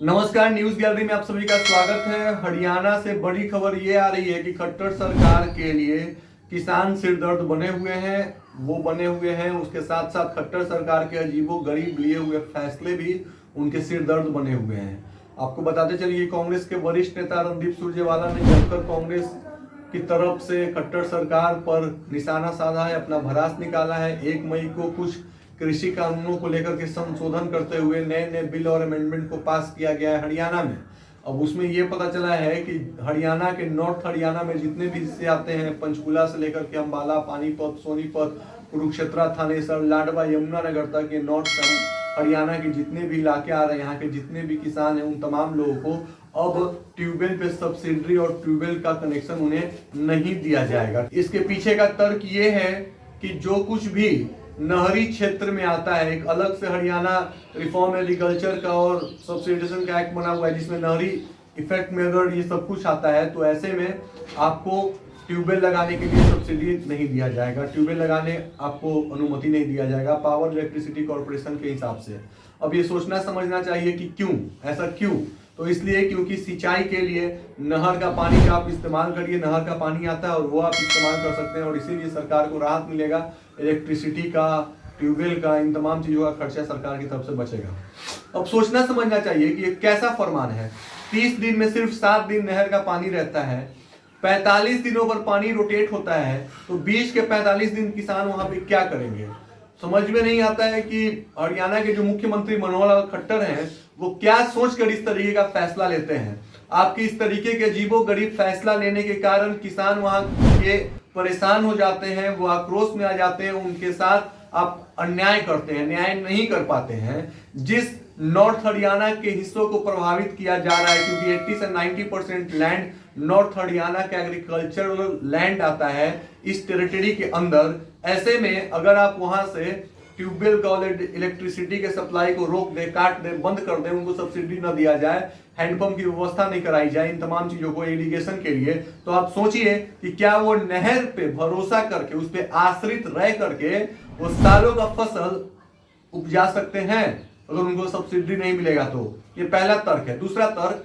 नमस्कार, news gallery में आप सभी का स्वागत है। हरियाणा से बड़ी खबर ये आ रही है कि खट्टर सरकार के लिए किसान सिरदर्द बने हुए हैं। उसके साथ साथ खट्टर सरकार के अजीबोगरीब लिए हुए फैसले भी उनके सिरदर्द बने हुए हैं। आपको बताते चलिए, कांग्रेस के वरिष्ठ नेता रणदीप सुरजेवाला ने जमकर कांग्रेस की तरफ से खट्टर सरकार पर निशाना साधा है, अपना भड़ास निकाला है। 1 मई को कुछ कृषि कानूनों को लेकर के संशोधन करते हुए नए बिल और अमेंडमेंट को पास किया गया है हरियाणा में। अब उसमें ये पता चला है कि हरियाणा के नॉर्थ हरियाणा में जितने भी हिस्से आते हैं, पंचकुला से लेकर के अम्बाला, पानीपत, सोनीपत, कुरुक्षेत्र, थानेसर, लाडवा, यमुनानगर तक के नॉर्थ हरियाणा के जितने भी इलाके आ रहे हैं, यहाँ के जितने भी किसान हैं, उन तमाम लोगों को अब ट्यूबवेल पे सब्सिडी और ट्यूबवेल का कनेक्शन उन्हें नहीं दिया जाएगा। इसके पीछे का तर्क ये है कि जो कुछ भी नहरी क्षेत्र में आता है, एक अलग से हरियाणा रिफॉर्म एग्रीकल्चर का और सब्सिडाइजेशन का एक्ट बना हुआ है, जिसमें नहरी इफेक्ट में अगर ये सब कुछ आता है तो ऐसे में आपको ट्यूबवेल लगाने के लिए सब्सिडी नहीं दिया जाएगा, ट्यूबवेल लगाने आपको अनुमति नहीं दिया जाएगा पावर इलेक्ट्रिसिटी कॉर्पोरेशन के हिसाब से। अब ये सोचना समझना चाहिए कि क्यों ऐसा क्यों। तो इसलिए क्योंकि सिंचाई के लिए नहर का पानी का आप इस्तेमाल करिए, नहर का पानी आता है और वो आप इस्तेमाल कर सकते हैं और इसीलिए सरकार को राहत मिलेगा। इलेक्ट्रिसिटी का, ट्यूबवेल का, इन तमाम चीजों का खर्चा सरकार की तरफ से बचेगा। अब सोचना समझना चाहिए कि ये कैसा फरमान है। 30 दिन में सिर्फ 7 दिन नहर का पानी रहता है, 45 दिनों पर पानी रोटेट होता है, तो बीच के 45 दिन किसान वहां पे क्या करेंगे। समझ में नहीं आता है कि हरियाणा के जो मुख्यमंत्री मनोहर लाल खट्टर हैं वो क्या सोचकर इस तरीके का फैसला लेते हैं। आपके इस तरीके के अजीबोगरीब फैसला लेने के कारण किसान वहां के परेशान हो जाते हैं, वो आक्रोश में आ जाते हैं, उनके साथ आप अन्याय करते हैं, न्याय नहीं कर पाते हैं। जिस नॉर्थ हरियाणा के हिस्सों को प्रभावित किया जा रहा है, क्योंकि 80 से 90% लैंड नॉर्थ हरियाणा का एग्रीकल्चरल लैंड आता है इस टेरिटरी के अंदर। ऐसे में अगर आप वहां से ट्यूबवेल का इलेक्ट्रिसिटी के सप्लाई को रोक दे, काट दे, बंद कर दे, उनको सब्सिडी न दिया जाए, हैंडपंप की व्यवस्था नहीं कराई जाए इन तमाम चीजों को इरिगेशन के लिए, तो आप सोचिए कि क्या वो नहर पे भरोसा करके, उस पे आश्रित रह करके वो सालों का फसल उपजा सकते हैं अगर उनको सब्सिडी नहीं मिलेगा तो। ये पहला तर्क है। दूसरा तर्क,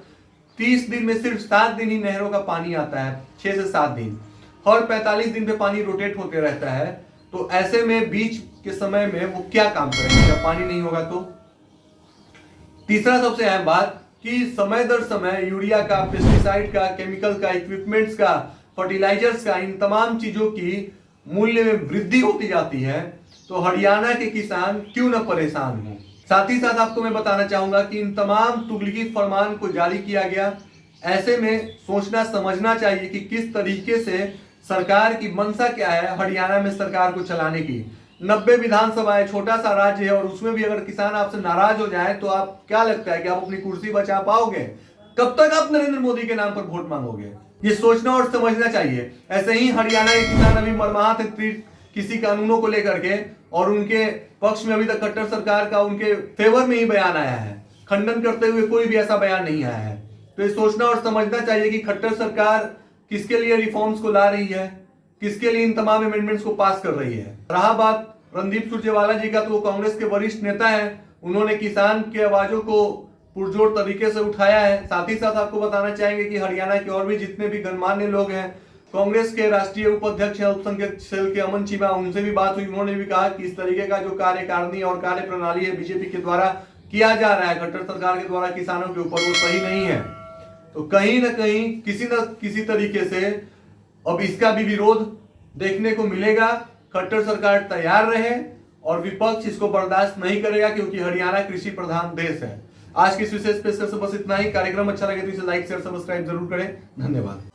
30 दिन में सिर्फ 7 दिन ही नहरों का पानी आता है, 6 से 7 दिन, हर 45 दिन पे पानी रोटेट होते रहता है। तो ऐसे में बीच के समय में वो क्या काम करेंगे जब पानी नहीं होगा तो। तीसरा सबसे अहम बात कि समय दर समय यूरिया का, पेस्टिसाइड का, केमिकल का, इक्विपमेंट्स का, फर्टिलाइजर्स का, इन तमाम चीजों की मूल्य में वृद्धि होती जाती है, तो हरियाणा के किसान क्यों न परेशान हो। साथ ही साथ आपको मैं बताना चाहूंगा कि इन तमाम तुगलकी फरमान को जारी किया गया। ऐसे में सोचना समझना चाहिए कि किस तरीके से सरकार की मंशा क्या है हरियाणा में सरकार को चलाने की। 90 विधानसभाएं, छोटा सा राज्य है और उसमें भी अगर किसान आपसे नाराज हो जाए तो आप क्या लगता है कि आप अपनी कुर्सी बचा पाओगे? कब तक आप नरेंद्र मोदी के नाम पर वोट मांगोगे? ये सोचना और समझना चाहिए। ऐसे ही हरियाणा के किसान अभी मरमाहत है किसी कानूनों को लेकर के, और उनके पक्ष में अभी तक खट्टर सरकार का उनके फेवर में ही बयान आया है, खंडन करते हुए कोई भी ऐसा बयान नहीं आया है। तो ये सोचना और समझना चाहिए कि खट्टर सरकार किसके लिए रिफॉर्म्स को ला रही है, किसके लिए इन तमाम अमेंडमेंट्स को पास कर रही है। रहा बात रणदीप सुरजेवाला जी का, तो वो कांग्रेस के वरिष्ठ नेता है, उन्होंने किसान के आवाजों को पुरजोर तरीके से उठाया है। साथ ही साथ आपको बताना चाहेंगे कि हरियाणा के और भी जितने भी गणमान्य लोग हैं, कांग्रेस के राष्ट्रीय उपाध्यक्ष है अल्पसंख्यक सेल के अमन चीमा, उनसे भी बात हुई। उन्होंने भी कहा कि इस तरीके का जो कार्यकारिणी और कार्य प्रणाली है बीजेपी के द्वारा किया जा रहा है, खट्टर सरकार के द्वारा किसानों के ऊपर, वो सही नहीं है। तो कहीं ना कहीं किसी न किसी तरीके से अब इसका भी विरोध देखने को मिलेगा। खट्टर सरकार तैयार रहे और विपक्ष इसको बर्दाश्त नहीं करेगा, क्योंकि हरियाणा कृषि प्रधान देश है। आज की इस विशेष पेशकश से बस इतना ही। कार्यक्रम अच्छा लगे तो इसे लाइक, शेयर, सब्सक्राइब जरूर करें। धन्यवाद।